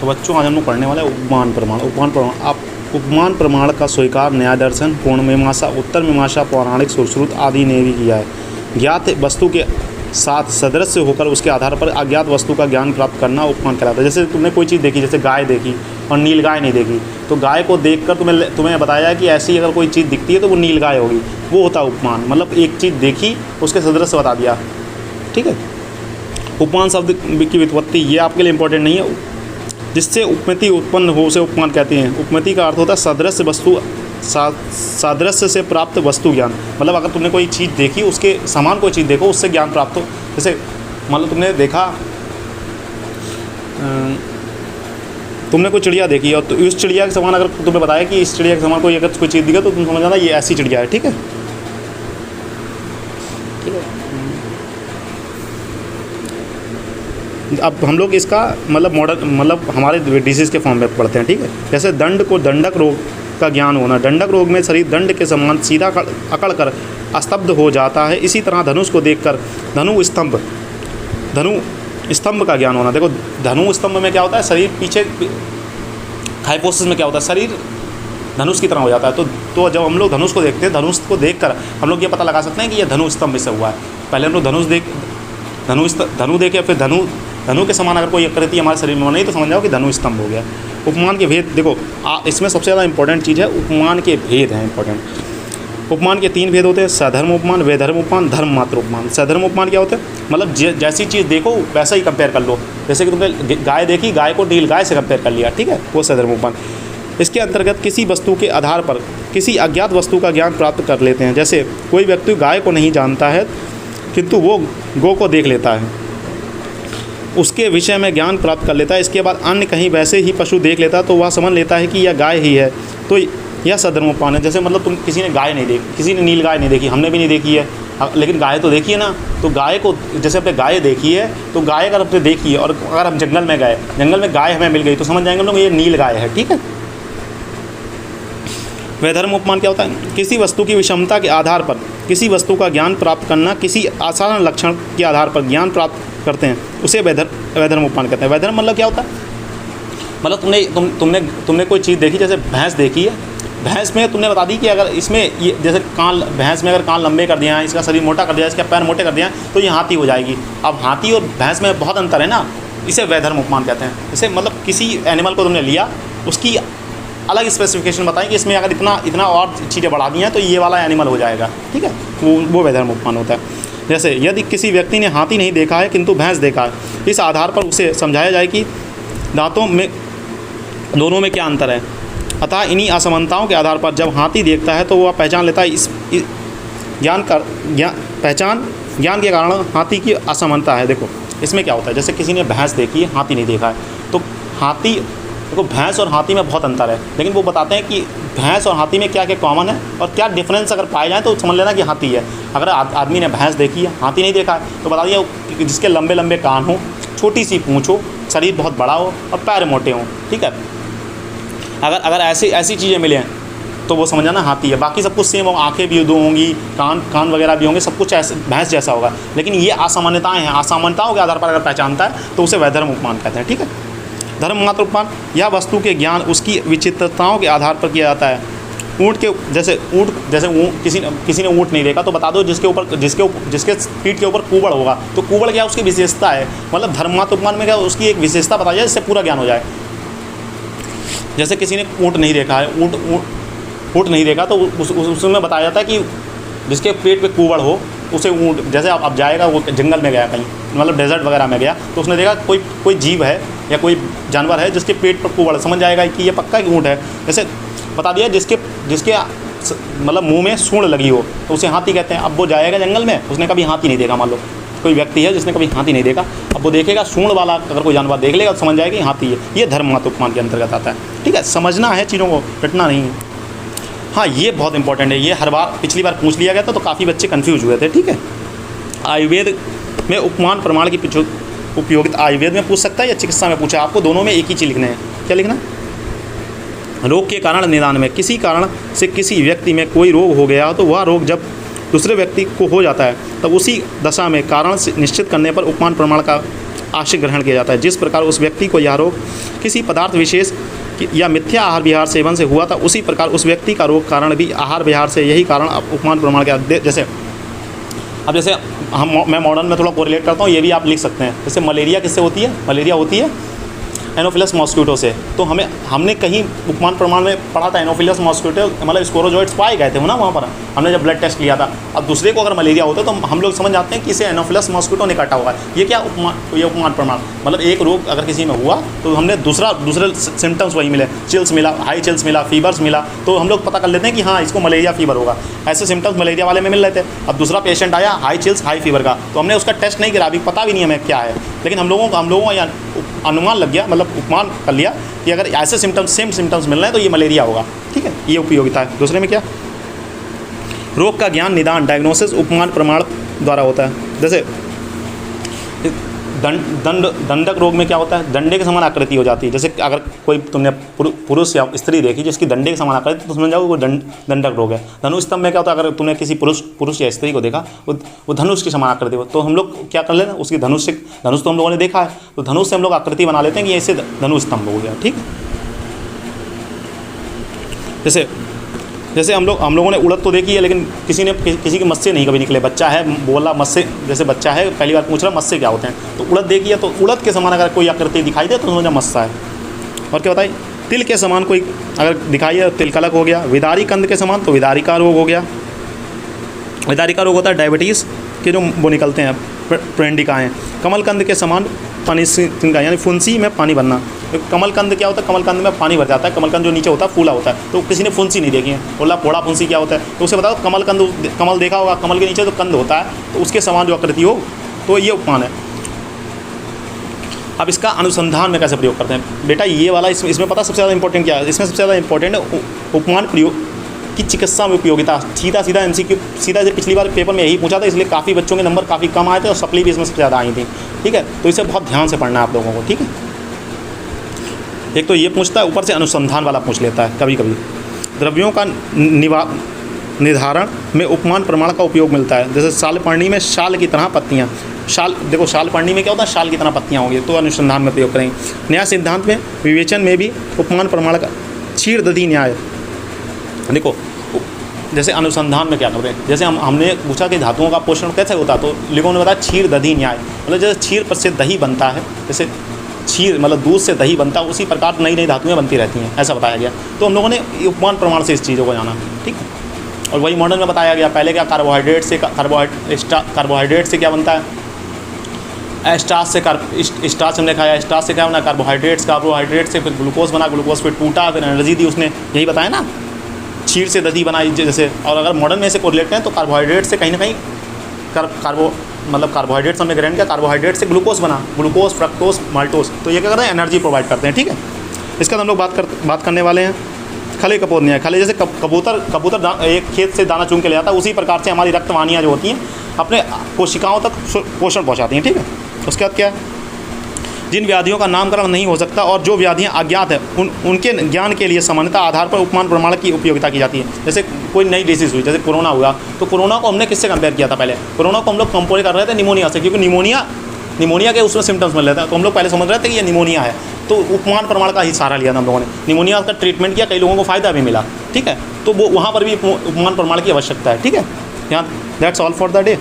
तो बच्चों आज हम लोग पढ़ने वाले उपमान प्रमाण। उपमान प्रमाण का स्वीकार न्याय दर्शन, पूर्ण मीमांसा, उत्तर मीमांसा, पौराणिक, सुश्रुत आदि ने भी किया है। ज्ञात वस्तु के साथ सदृश्य होकर उसके आधार पर अज्ञात वस्तु का ज्ञान प्राप्त करना उपमान कहलाता है। जैसे तुमने कोई चीज़ देखी, जैसे गाय देखी और नील गाय नहीं देखी, तो गाय को देखकर तुम्हें बताया कि ऐसी अगर कोई चीज़ दिखती है तो वो नील गाय होगी, वो होता है उपमान। मतलब एक चीज़ देखी, उसके सदृश्य बता दिया, ठीक है। उपमान शब्द की व्युत्पत्ति ये आपके लिए इंपॉर्टेंट नहीं है। जिससे उपमति उत्पन्न हो उसे उपमान कहते हैं। उपमति का अर्थ होता है सदृश्य वस्तु, सादृश्य से प्राप्त वस्तु ज्ञान। मतलब अगर तुमने कोई चीज़ देखी, उसके समान कोई चीज़ देखो, उससे ज्ञान प्राप्त हो। जैसे मान लो तुमने देखा, तुमने कोई चिड़िया देखी और तो उस चिड़िया के समान अगर तुम्हें बताया कि इस चिड़िया के समान कोई अगर कोई चीज़ दिखे तो तुम समझ जाना ये ऐसी चिड़िया है, ठीक है। अब हम लोग इसका मतलब हमारे डिसीज़ के फॉर्म में पढ़ते हैं, ठीक है। जैसे दंड को दंडक रोग का ज्ञान होना। दंडक रोग में शरीर दंड के समान सीधा अकड़ कर स्तब्ध हो जाता है। इसी तरह धनुष को देखकर धनु स्तंभ का ज्ञान होना। देखो धनु स्तंभ में क्या होता है, शरीर पीछे हाइपोसिस में क्या होता है, शरीर धनुष की तरह हो जाता है। तो जब हम लोग धनुष को देखते हैं, धनुष को देखकर हम लोग ये पता लगा सकते हैं कि ये धनु स्तंभ से हुआ है। पहले हम लोग धनु देखे, फिर धनु के समान अगर कोई आकृति हमारे शरीर में नहीं तो समझ जाओ कि धनु स्तंभ हो गया। उपमान के भेद देखो, इसमें सबसे ज़्यादा इंपॉर्टेंट चीज़ है उपमान के भेद हैं इंपॉर्टेंट। उपमान के 3 भेद होते हैं, सधर्म उपमान, वैधर्म उपमान, धर्म मात्र उपमान। सधर्म उपमान क्या होता है, मतलब जैसी चीज़ देखो वैसा ही कंपेयर कर लो। जैसे कि तुमने गाय देखी, गाय को नील गाय से कंपेयर कर लिया, ठीक है, वो सधर्म उपमान। इसके अंतर्गत किसी वस्तु के आधार पर किसी अज्ञात वस्तु का ज्ञान प्राप्त कर लेते हैं। जैसे कोई व्यक्ति गाय को नहीं जानता है किंतु वो गौ को देख लेता है, उसके विषय में ज्ञान प्राप्त कर लेता है। इसके बाद अन्य कहीं वैसे ही पशु देख लेता है तो वह समझ लेता है कि यह गाय ही है, तो यह सधर्मोपमान है। जैसे मतलब किसी ने गाय नहीं देखी, किसी ने नील गाय नहीं देखी, हमने भी नहीं देखी है, लेकिन गाय तो देखी है ना। तो गाय को जैसे अपने गाय देखी है, तो गाय अगर अपने देखी है और अगर हम जंगल में गए, जंगल में गाय हमें मिल गई तो समझ जाएंगे हम लोग ये नील गाय है, ठीक है। वैधर्म उपमान क्या होता है, किसी वस्तु की विषमता के आधार पर किसी वस्तु का ज्ञान प्राप्त करना, किसी असाधारण लक्षण के आधार पर ज्ञान प्राप्त करते हैं, उसे वैधर्म उपमान कहते हैं। वैधर्म मतलब क्या होता है, मतलब तुमने कोई चीज़ देखी, जैसे भैंस देखी है, भैंस में तुमने बता दी कि अगर इसमें ये जैसे कान, भैंस में अगर कान लंबे कर दिया है, इसका शरीर मोटा कर दिया, इसके पैर मोटे कर दिया तो ये हाथी हो जाएगी। अब हाथी और भैंस में बहुत अंतर है ना, इसे वैधर्म उपमान कहते हैं। इसे मतलब किसी एनिमल को तुमने लिया, उसकी अलग स्पेसिफिकेशन बताएं कि इसमें अगर इतना और चीज़ें बढ़ा दी हैं तो ये वाला एनिमल हो जाएगा, ठीक है, वो वैधर्म उपमान होता है। जैसे यदि किसी व्यक्ति ने हाथी नहीं देखा है किंतु भैंस देखा है, इस आधार पर उसे समझाया जाए कि दांतों में दोनों में क्या अंतर है। अतः इन्हीं असमानताओं के आधार पर जब हाथी देखता है तो वह पहचान लेता है इस ज्ञान के कारण हाथी की असमानता है। देखो इसमें क्या होता है, जैसे किसी ने भैंस देखी है, हाथी नहीं देखा है, तो हाथी देखो भैंस और हाथी में बहुत अंतर है, लेकिन वो बताते हैं कि भैंस और हाथी में क्या क्या कॉमन है और क्या डिफरेंस अगर पाए जाए तो समझ लेना कि हाथी है। अगर आदमी ने भैंस देखी है, हाथी नहीं देखा है, तो बता दिया कि जिसके लंबे लंबे कान हो, छोटी सी पूँछ हो, शरीर बहुत बड़ा हो और पैर मोटे हों, ठीक है। अगर ऐसी चीज़ें मिलें तो वो समझ जाना हाथी है। बाकी सब कुछ सेम हो, आँखें भी दो होंगी, कान वगैरह भी होंगे, सब कुछ ऐसे भैंस जैसा होगा, लेकिन ये असामान्यताएँ हैं। असामान्यताओं के आधार पर अगर पहचानता है तो उसे वैधर्म उपमान कहते हैं, ठीक है। धर्म मात्र उपमान, यह वस्तु के ज्ञान उसकी विचित्रताओं के आधार पर किया जाता है। जैसे किसी ने ऊँट नहीं देखा तो बता दो जिसके पीठ के ऊपर कुबड़ होगा, तो कुबड़ क्या उसकी विशेषता है। मतलब धर्म मात्र उपमान में क्या उसकी एक विशेषता बताई जाए जिससे पूरा ज्ञान हो जाए। जैसे किसी ने ऊँट नहीं देखा है, ऊँट नहीं देखा तो उसमें बताया जाता है कि जिसके पेट पे कुबड़ हो उसे ऊँट, जैसे अब जाएगा वो जंगल में गया कहीं, मतलब डेजर्ट वगैरह में गया, तो उसने देखा कोई जीव है या कोई जानवर है जिसके पेट पर कुबड़, समझ जाएगा कि ये पक्का ऊँट है। जैसे बता दिया जिसके मतलब मुंह में सूंड लगी हो तो उसे हाथी कहते हैं। अब वो जाएगा जंगल में, उसने कभी हाथी नहीं देखा, मान लो कोई व्यक्ति है जिसने कभी हाथी नहीं देखा, अब वो देखेगा सूंड वाला अगर कोई जानवर देख लेगा तो समझ जाएगा कि हाथी है। ये धर्म मात्र उपमान के अंतर्गत आता है, ठीक है। समझना है चीज़ों को, रटना नहीं है। हाँ, ये बहुत इंपॉर्टेंट है, ये हर बार पिछली बार पूछ लिया गया था तो काफ़ी बच्चे कन्फ्यूज हुए थे, ठीक है। आयुर्वेद में उपमान प्रमाण की उपयोगिता आयुर्वेद में पूछ सकता है या चिकित्सा में पूछा, आपको दोनों में एक ही चीज़ लिखना है। क्या लिखना? रोग के कारण निदान में, किसी कारण से किसी व्यक्ति में कोई रोग हो गया तो वह रोग जब दूसरे व्यक्ति को हो जाता है, तब उसी दशा में कारण से निश्चित करने पर उपमान प्रमाण का आश्रय ग्रहण किया जाता है। जिस प्रकार उस व्यक्ति को यह रोग किसी पदार्थ विशेष या मिथ्या आहार विहार सेवन से हुआ था, उसी प्रकार उस व्यक्ति का रोग कारण भी आहार विहार से यही कारण उपमान प्रमाण के जैसे मैं मॉडर्न में थोड़ा कोरिलेट करता हूँ, ये भी आप लिख सकते हैं। जैसे मलेरिया किससे होती है? मलेरिया होती है एनोफिलस मॉस्क्यूटो से। तो हमने कहीं उपमान प्रमाण में पढ़ा था एनोफिलस मॉस्क्यूटो मतलब स्पोरोजोइट्स पाए गए थे ना वहाँ पर, हमने जब ब्लड टेस्ट लिया था। अब दूसरे को अगर मलेरिया होता तो हम लोग समझ जाते हैं कि इसे एनोफिलस मॉस्क्यूटो ने काटा होगा। ये क्या उपमान प्रमाण मतलब एक रोग अगर किसी में हुआ तो हमने दूसरे सिम्टम्स वही मिले, चिल्स मिला, हाई चिल्स मिला, फीवर्स मिला, तो हम लोग पता कर लेते हैं कि हाँ इसको मलेरिया फीवर होगा। ऐसे सिम्टम्स मलेरिया वाले में मिल रहे थे। अब दूसरा पेशेंट आया हाई चिल्स हाई फीवर का, तो हमने उसका टेस्ट नहीं करा, अभी पता भी नहीं हमें क्या है, लेकिन हम लोगों को अनुमान लग गया, मतलब उपमान कर लिया कि अगर ऐसे सिम्टम्स सेम सिम्टम्स मिल रहे हैं तो ये मलेरिया होगा। ठीक है, ये उपयोगिता है। दूसरे में क्या? रोग का ज्ञान निदान डायग्नोसिस उपमान प्रमाण द्वारा होता है। जैसे दंडक रोग में क्या होता है? डंडे के समान आकृति हो जाती है। जैसे अगर कोई तुमने पुरुष या स्त्री देखी जिसकी डंडे के समान आकृति, तो समझ जाओ वो दंडक रोग है। धनुष स्तंभ में क्या होता है? अगर तुमने किसी पुरुष या स्त्री को देखा वो धनुष की समान आकृति हो, तो हम लोग क्या कर लेते हैं उसकी धनुष तो हम लोगों ने देखा है, तो धनुष से हम लोग आकृति बना लेते हैं कि ऐसे धनुष स्तंभ हो गया। ठीक है, जैसे हम लोगों ने उड़द तो देखी है, लेकिन किसी के मस्से नहीं कभी निकले। बच्चा है बोला मस्से, जैसे बच्चा है पहली बार पूछ रहा मस्से क्या होते हैं, तो उड़द देखी है, तो उड़द के समान अगर कोई आकृति दिखाई दे तो समझो मस्सा है। और क्या बताइए? तिल के समान कोई अगर दिखाई है तिलकलक हो गया। विदारी कंद के समान तो विदारिका रोग हो गया। विदारिका रोग होता है डायबिटीज़ के जो वो निकलते हैं प्रेंडिकाएँ। कमलकंद के समान पानी का यानी फुंसी में पानी भरना। कमलकंद क्या होता है? कमलकंद में पानी भर जाता है। कमलकंद जो नीचे होता है फूला होता है, तो किसी ने फुंसी नहीं देखी है, बोला पोड़ा फुंसी क्या होता है, तो उसे बताओ कमल देखा होगा, कमल के नीचे जो कंद होता है तो उसके समान जो आकृति हो, तो ये उपमान है। अब इसका अनुसंधान में कैसे प्रयोग करते हैं बेटा? ये वाला इसमें पता सबसे ज़्यादा इंपॉर्टेंट क्या है? इसमें सबसे ज़्यादा इंपॉर्टेंट है उपमान प्रयोग की चिकित्सा में उपयोगिता। सीधा MCQ सीधा से पिछली बार पेपर में यही पूछा था, इसलिए काफ़ी बच्चों के नंबर काफ़ी कम आए थे और सप्ली भी इसमें सबसे ज़्यादा आई थी। ठीक है, तो इसे बहुत ध्यान से पढ़ना है आप लोगों को। ठीक है, एक तो ये पूछता है, ऊपर से अनुसंधान वाला पूछ लेता है कभी कभी। द्रव्यों का निर्धारण में उपमान प्रमाण का उपयोग मिलता है। जैसे शालपर्णी में शाल की तरह पत्तियाँ, देखो शालपर्णी में क्या होता है? शाल की तरह पत्तियाँ होंगी, तो अनुसंधान में प्रयोग करेंगे। न्याय सिद्धांत में विवेचन में भी उपमान प्रमाण का क्षीर दधि न्याय। देखो जैसे अनुसंधान में क्या करते हैं, जैसे हमने पूछा कि धातुओं का पोषण कैसे होता है, तो लोगों ने बताया क्षीर दधि न्याय, मतलब जैसे क्षीर पर से दही बनता है, जैसे क्षीर मतलब दूध से दही बनता है, उसी प्रकार नई नई धातुएं बनती रहती हैं, ऐसा बताया गया। तो हम लोगों ने उपमान प्रमाण से इस चीज़ों को जाना। ठीक है, और वही मॉडर्न में बताया गया। पहले क्या कार्बोहाइड्रेट से क्या बनता है? स्टार्च से स्टार्च हमने खाया, स्टार्च से क्या बना? कार्बोहाइड्रेट से फिर ग्लूकोज बना, ग्लूकोज फिर टूटा, फिर एनर्जी दी उसने, यही बताया ना। क्षीर से दही बनाई जैसे, और अगर मॉडर्न में से कोरिलेट करें तो कार्बोहाइड्रेट से कहीं ना कहीं कार्बोहाइड्रेट्स हमने ग्रहण किया, कार्बोहाइड्रेट से ग्लूकोज बना, ग्लूकोज, फ्रक्टोज, माल्टोज, तो ये क्या करते हैं? एनर्जी प्रोवाइड करते हैं। ठीक है, इसका हम लोग बात करने वाले हैं खले कपोत न्याय। खले जैसे कबूतर एक खेत से दाना चुन के ले जाता है, उसी प्रकार से हमारी रक्तवाहिनियाँ जो होती हैं अपने कोशिकाओं तक पोषण पहुँचाती हैं। ठीक है, उसके बाद क्या है? जिन व्याधियों का नामकरण नहीं हो सकता और जो व्याधियाँ अज्ञात हैं उनके ज्ञान के लिए सामान्यतः आधार पर उपमान प्रमाण की उपयोगिता की जाती है। जैसे कोई नई डिसीज़ हुई, जैसे कोरोना हुआ, तो कोरोना को हमने किससे कंपेयर किया था? पहले कोरोना को हम लोग कंपेयर कर रहे थे निमोनिया से, क्योंकि निमोनिया के उसमें सिम्टम्स मिल रहे थे, तो हम लोग पहले समझ रहे थे कि ये निमोनिया है, तो उपमान प्रमाण का ही सहारा लिया था हम लोगों ने। निमोनिया का ट्रीटमेंट किया, कई लोगों को फ़ायदा भी मिला। ठीक है, तो वो वहाँ पर भी उपमान प्रमाण की आवश्यकता है। ठीक है, यहाँ that's all for the day.